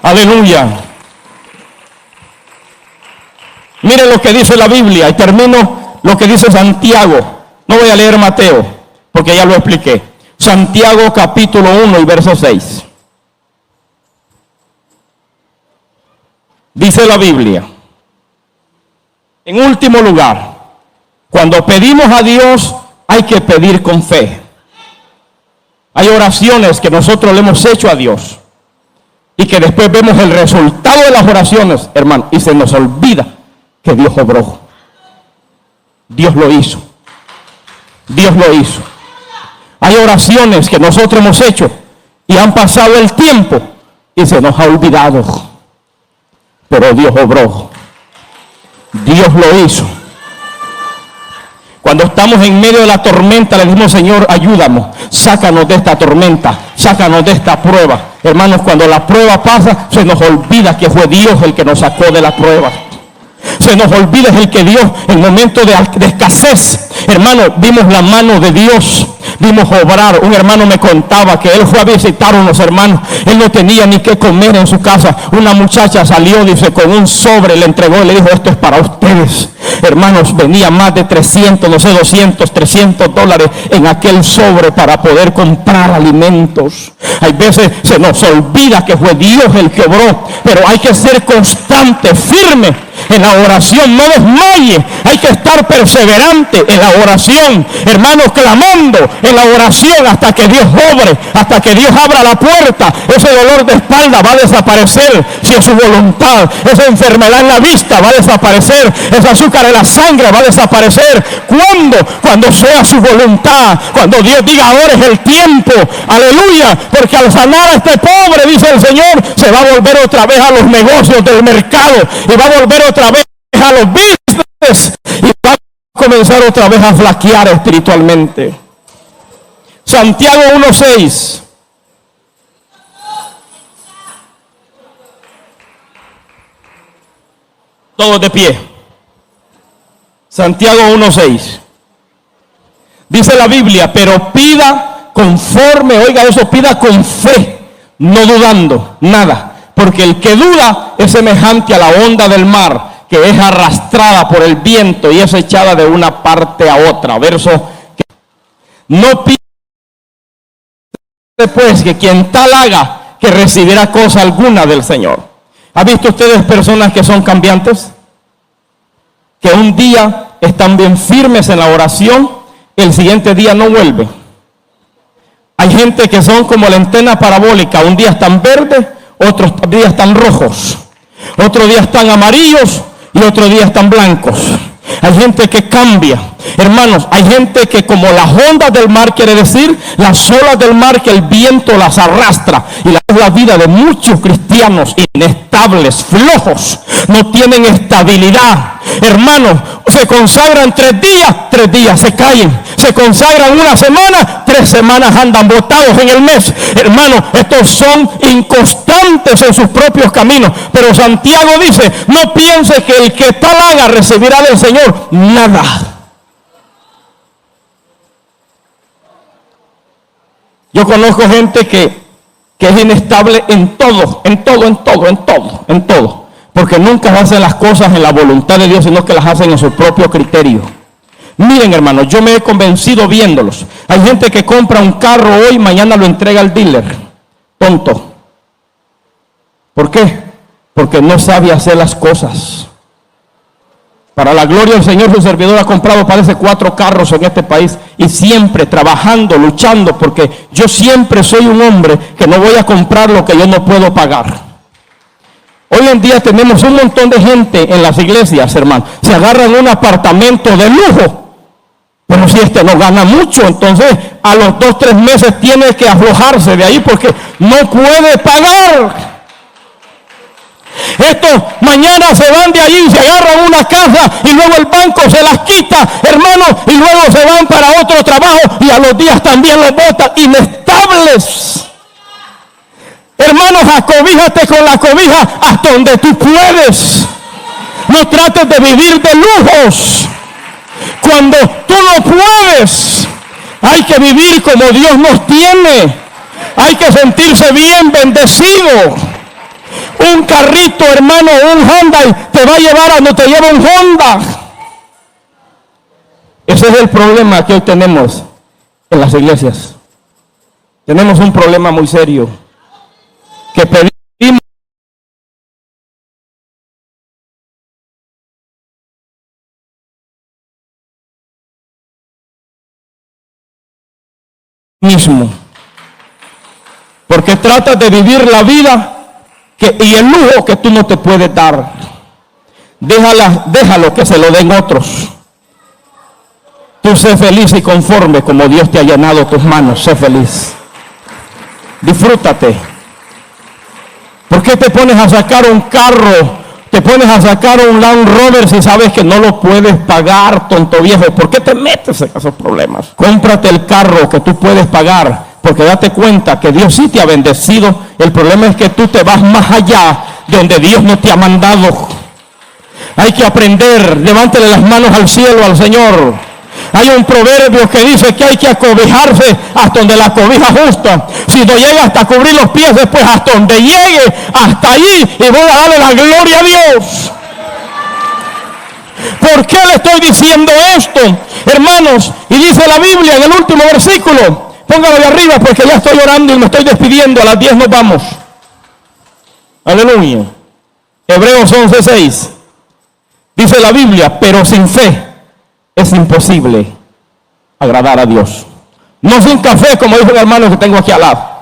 Aleluya. Mire lo que dice la Biblia, y termino lo que dice Santiago. No voy a leer Mateo, porque ya lo expliqué. Santiago capítulo 1 y verso 6. Dice la Biblia, en último lugar, cuando pedimos a Dios, hay que pedir con fe. Hay oraciones que nosotros le hemos hecho a Dios y que después vemos el resultado de las oraciones, hermano, y se nos olvida que Dios obró. Dios lo hizo. Dios lo hizo. Hay oraciones que nosotros hemos hecho y han pasado el tiempo y se nos ha olvidado. Pero Dios obró. Dios lo hizo. Cuando estamos en medio de la tormenta, le decimos, Señor, ayúdanos, sácanos de esta tormenta, sácanos de esta prueba. Hermanos, cuando la prueba pasa, se nos olvida que fue Dios el que nos sacó de la prueba. Se nos olvida el que Dios, en momentos de escasez, hermano, vimos la mano de Dios, vimos obrar. Un hermano me contaba que él fue a visitar a unos hermanos, él no tenía ni qué comer en su casa. Una muchacha salió, dice, con un sobre, le entregó y le dijo, esto es para ustedes. Hermanos, venía más de 300, no sé, 200, 300 dólares en aquel sobre para poder comprar alimentos. Hay veces se nos olvida que fue Dios el que obró, pero hay que ser constante, firme en la oración, no desmaye. Hay que estar perseverante en la oración, hermanos, clamando en la oración hasta que Dios obre, hasta que Dios abra la puerta. Ese dolor de espalda va a desaparecer si es su voluntad. Esa enfermedad en la vista va a desaparecer. Ese azúcar en la sangre va a desaparecer. ¿Cuándo? Cuando sea su voluntad, cuando Dios diga, ahora es el tiempo. Aleluya, porque al sanar a este pobre, dice el Señor, se va a volver otra vez a los negocios del mercado y va a volver otra vez a los business y va a comenzar otra vez a flaquear espiritualmente. Santiago 1:6. Todos de pie. Santiago 1:6. Dice la Biblia, pero pida conforme, oiga eso, pida con fe, no dudando nada. Porque el que duda es semejante a la onda del mar, que es arrastrada por el viento y es echada de una parte a otra. Verso que no pida después que quien tal haga, que recibirá cosa alguna del Señor. ¿Ha visto ustedes personas que son cambiantes? Que un día están bien firmes en la oración, el siguiente día no vuelven. Hay gente que son como la antena parabólica, un día están verdes, otros días están rojos, otro día están amarillos y otro día están blancos. Hay gente que cambia. Hermanos, hay gente que como las ondas del mar, quiere decir las olas del mar, que el viento las arrastra. Y la vida de muchos cristianos inestables, flojos, no tienen estabilidad. Hermanos, se consagran 3 días se caen. Se consagran una semana, 3 semanas andan botados en el mes. Hermanos, estos son inconstantes en sus propios caminos. Pero Santiago dice, no piense que el que tal haga recibirá del Señor nada. Yo conozco gente que es inestable en todo. Porque nunca hacen las cosas en la voluntad de Dios, sino que las hacen en su propio criterio. Miren, hermanos, yo me he convencido viéndolos. Hay gente que compra un carro hoy, mañana lo entrega al dealer. Tonto. ¿Por qué? Porque no sabe hacer las cosas. Para la gloria del Señor, su servidor ha comprado, parece 4 carros en este país, y siempre trabajando, luchando, porque yo siempre soy un hombre que no voy a comprar lo que yo no puedo pagar. Hoy en día tenemos un montón de gente en las iglesias, hermano, se agarran un apartamento de lujo, pero si este no gana mucho, entonces a los 2-3 meses tiene que aflojarse de ahí porque no puede pagar. Estos mañana se van de allí, se agarran una casa y luego el banco se las quita, hermanos, y luego se van para otro trabajo y a los días también los botan, inestables. Hermanos, acobíjate con la cobija hasta donde tú puedes. No trates de vivir de lujos. Cuando tú no puedes, hay que vivir como Dios nos tiene. Hay que sentirse bien bendecido. Un carrito, hermano, un Honda, te va a llevar a donde te lleva un Honda. Ese es el problema que hoy tenemos en las iglesias. Tenemos un problema muy serio. Que pedimos mismo. Porque tratas de vivir la vida y el lujo que tú no te puedes dar. Déjalo que se lo den otros. Tú sé feliz y conforme como Dios te ha llenado tus manos. Sé feliz. Disfrútate. ¿Por qué te pones a sacar un carro? Te pones a sacar un Land Rover si sabes que no lo puedes pagar, tonto viejo. ¿Por qué te metes en esos problemas? Cómprate el carro que tú puedes pagar. Porque date cuenta que Dios sí te ha bendecido. El problema es que tú te vas más allá de donde Dios no te ha mandado. Hay que aprender. Levántele las manos al cielo al Señor. Hay un proverbio que dice que hay que acobijarse hasta donde la cobija justa. Si no llega hasta cubrir los pies, después hasta donde llegue, hasta allí, y voy a darle la gloria a Dios. ¿Por qué le estoy diciendo esto, hermanos? Y dice la Biblia en el último versículo. Póngalo de arriba porque ya estoy orando y me estoy despidiendo. A las 10 nos vamos. Aleluya. Hebreos 11:6. Dice la Biblia, pero sin fe es imposible agradar a Dios. No sin café, como dijo el hermano que tengo aquí al lado.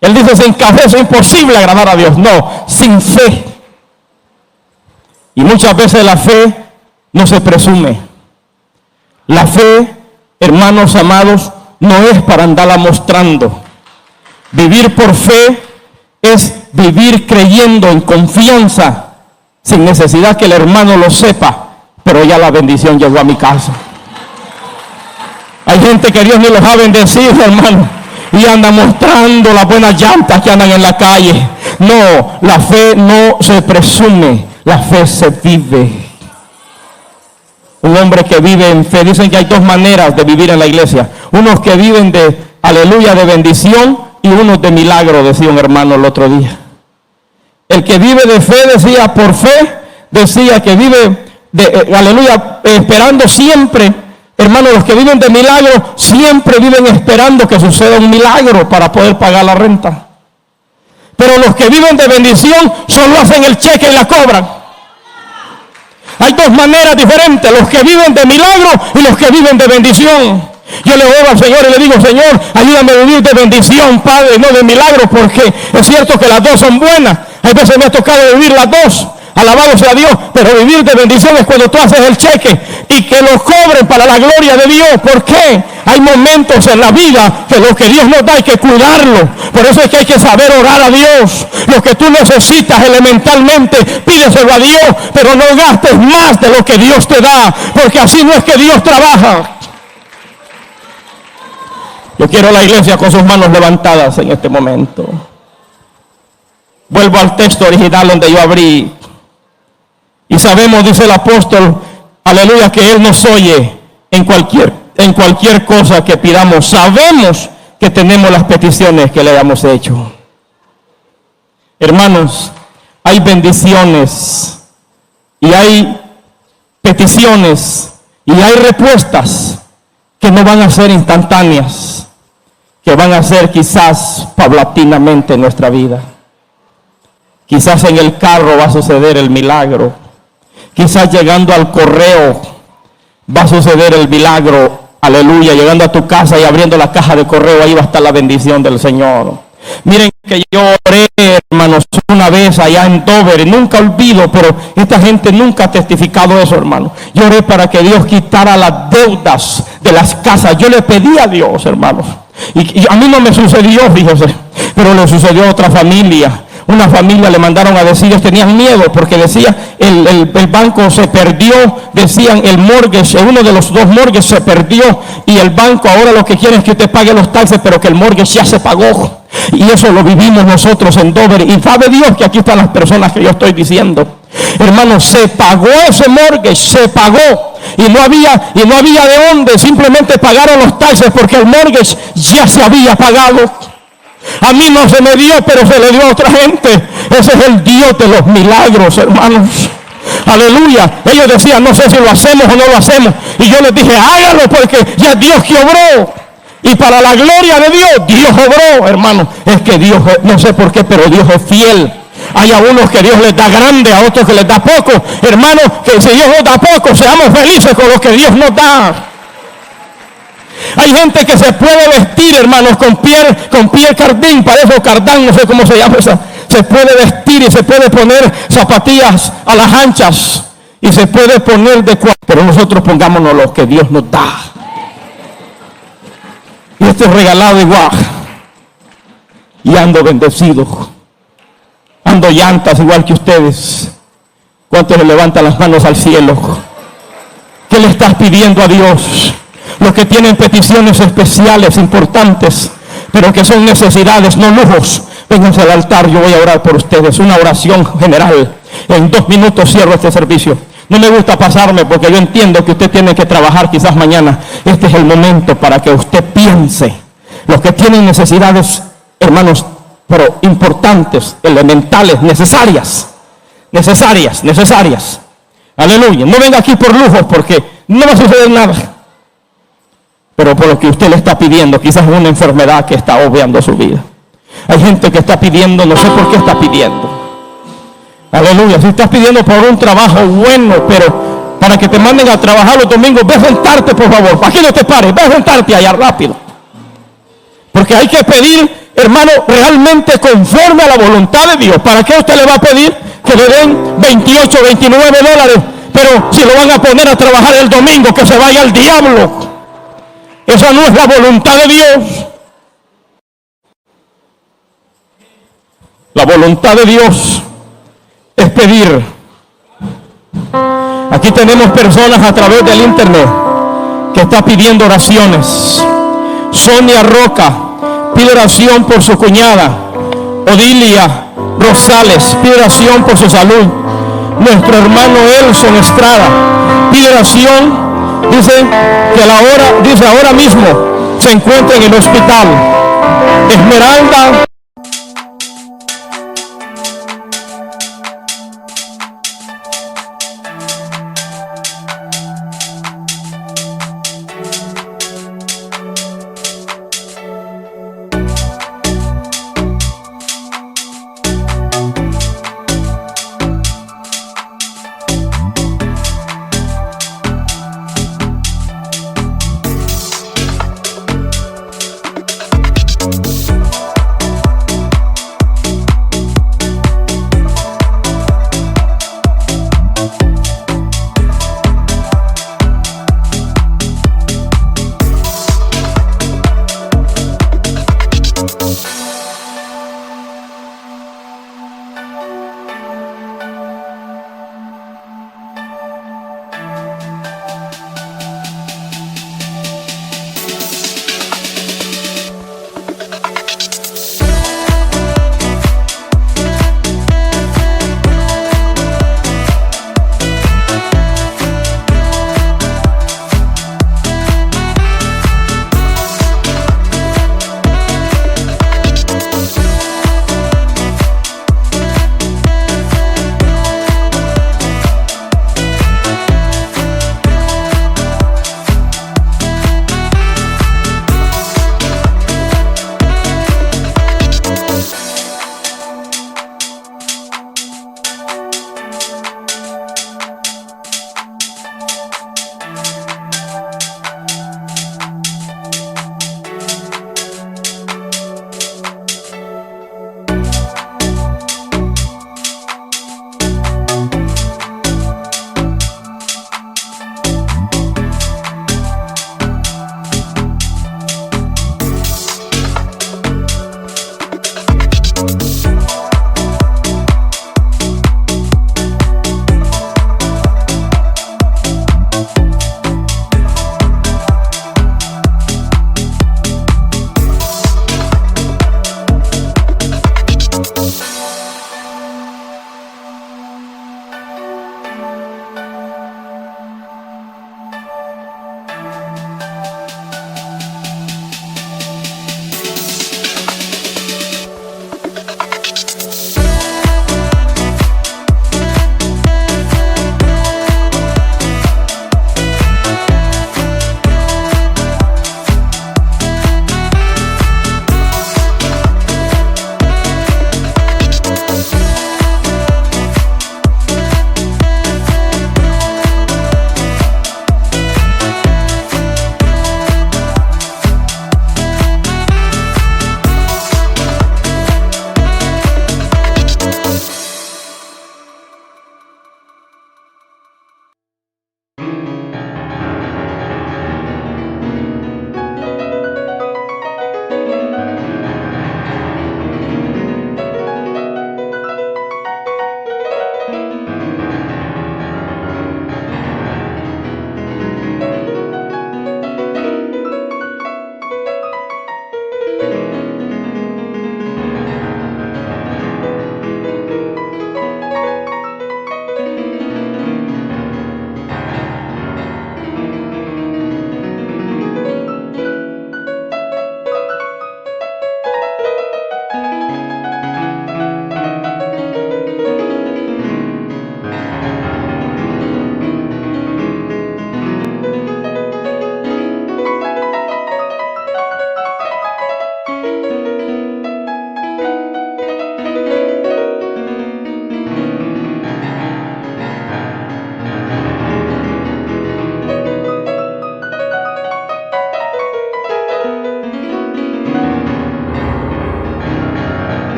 Él dice, sin café es imposible agradar a Dios. No, sin fe. Y muchas veces la fe no se presume. La fe, hermanos amados, no es para andarla mostrando. Vivir por fe es vivir creyendo en confianza, sin necesidad que el hermano lo sepa, pero ya la bendición llegó a mi casa. Hay gente que Dios ni los ha bendecido, hermano, y anda mostrando las buenas llantas que andan en la calle. No, la fe no se presume. La fe se vive. Un hombre que vive en fe. Dicen que hay dos maneras de vivir en la iglesia. Unos que viven de aleluya, de bendición, y unos de milagro, decía un hermano el otro día. El que vive de fe, decía, por fe, decía que vive de aleluya, esperando siempre. Hermanos, los que viven de milagro siempre viven esperando que suceda un milagro para poder pagar la renta. Pero los que viven de bendición solo hacen el cheque y la cobran. Hay dos maneras diferentes, los que viven de milagro y los que viven de bendición. Yo le oro al Señor y le digo, Señor, ayúdame a vivir de bendición, Padre, no de milagro, porque es cierto que las dos son buenas. Hay veces me ha tocado vivir las dos, alabado sea Dios, pero vivir de bendición es cuando tú haces el cheque y que lo cobren para la gloria de Dios. ¿Por qué? Hay momentos en la vida que lo que Dios nos da hay que cuidarlo. Por eso es que hay que saber orar a Dios. Lo que tú necesitas elementalmente, pídeselo a Dios, pero no gastes más de lo que Dios te da, porque así no es que Dios trabaja. Yo quiero la iglesia con sus manos levantadas en este momento. Vuelvo al texto original donde yo abrí. Y sabemos, dice el apóstol, aleluya, que Él nos oye en cualquier cosa que pidamos. Sabemos que tenemos las peticiones que le hayamos hecho. Hermanos, hay bendiciones y hay peticiones y hay respuestas que no van a ser instantáneas, que van a ser quizás paulatinamente en nuestra vida. Quizás en el carro va a suceder el milagro. Quizás llegando al correo va a suceder el milagro. Aleluya, llegando a tu casa y abriendo la caja de correo, ahí va a estar la bendición del Señor. Miren que yo oré, hermanos, una vez allá en Dover, nunca olvido, pero esta gente nunca ha testificado eso, hermano. Yo oré para que Dios quitara las deudas de las casas. Yo le pedí a Dios, hermanos. Y a mí no me sucedió, fíjese, pero le sucedió a otra familia. Una familia le mandaron a decir, ellos tenían miedo porque decía, el banco se perdió, decían el mortgage, uno de los dos mortgages se perdió y el banco ahora lo que quiere es que usted pague los taxes, pero que el mortgage ya se pagó. Y eso lo vivimos nosotros en Dover. Y sabe Dios que aquí están las personas que yo estoy diciendo. Hermanos, se pagó ese mortgage, se pagó. Y no había de dónde, simplemente pagaron los taxes porque el mortgage ya se había pagado. A mí no se me dio, pero se le dio a otra gente. Ese es el Dios de los milagros, hermanos. Aleluya. Ellos decían, no sé si lo hacemos o no lo hacemos. Y yo les dije, hágalo porque ya Dios que obró. Y para la gloria de Dios, Dios obró, hermano. Es que Dios, no sé por qué, pero Dios es fiel. Hay a unos que Dios les da grande, a otros que les da poco. Hermano, que si Dios nos da poco, seamos felices con lo que Dios nos da. Hay gente que se puede vestir, hermanos, con piel cardín, parece cardán, no sé cómo se llama esa. Se puede vestir y se puede poner zapatillas a las anchas y se puede poner de cuatro, pero nosotros pongámonos lo que Dios nos da. Y este es regalado igual. Y ando bendecido. Ando llantas igual que ustedes. ¿Cuántos le levantan las manos al cielo? ¿Qué le estás pidiendo a Dios? Los que tienen peticiones especiales, importantes, pero que son necesidades, no lujos, vénganse al altar, yo voy a orar por ustedes, una oración general. En 2 minutos cierro este servicio. No me gusta pasarme porque yo entiendo que usted tiene que trabajar quizás mañana. Este es el momento para que usted piense. Los que tienen necesidades, hermanos, pero importantes, elementales, necesarias. Aleluya. No venga aquí por lujos porque no va a suceder nada. Pero por lo que usted le está pidiendo, quizás es una enfermedad que está obviando su vida. Hay gente que está pidiendo, no sé por qué está pidiendo. Aleluya, si estás pidiendo por un trabajo bueno, pero para que te manden a trabajar los domingos, ve a sentarte, por favor. Aquí no te pares, ve a sentarte allá rápido. Porque hay que pedir, hermano, realmente conforme a la voluntad de Dios. ¿Para qué usted le va a pedir que le den 28, 29 dólares? Pero si lo van a poner a trabajar el domingo, que se vaya al diablo. Esa no es la voluntad de Dios. La voluntad de Dios es pedir. Aquí tenemos personas a través del internet que están pidiendo oraciones. Sonia Roca pide oración por su cuñada. Odilia Rosales pide oración por su salud. nuestro hermano Elson Estrada. Pide oración, dice que ahora mismo se encuentra en el hospital. Esmeralda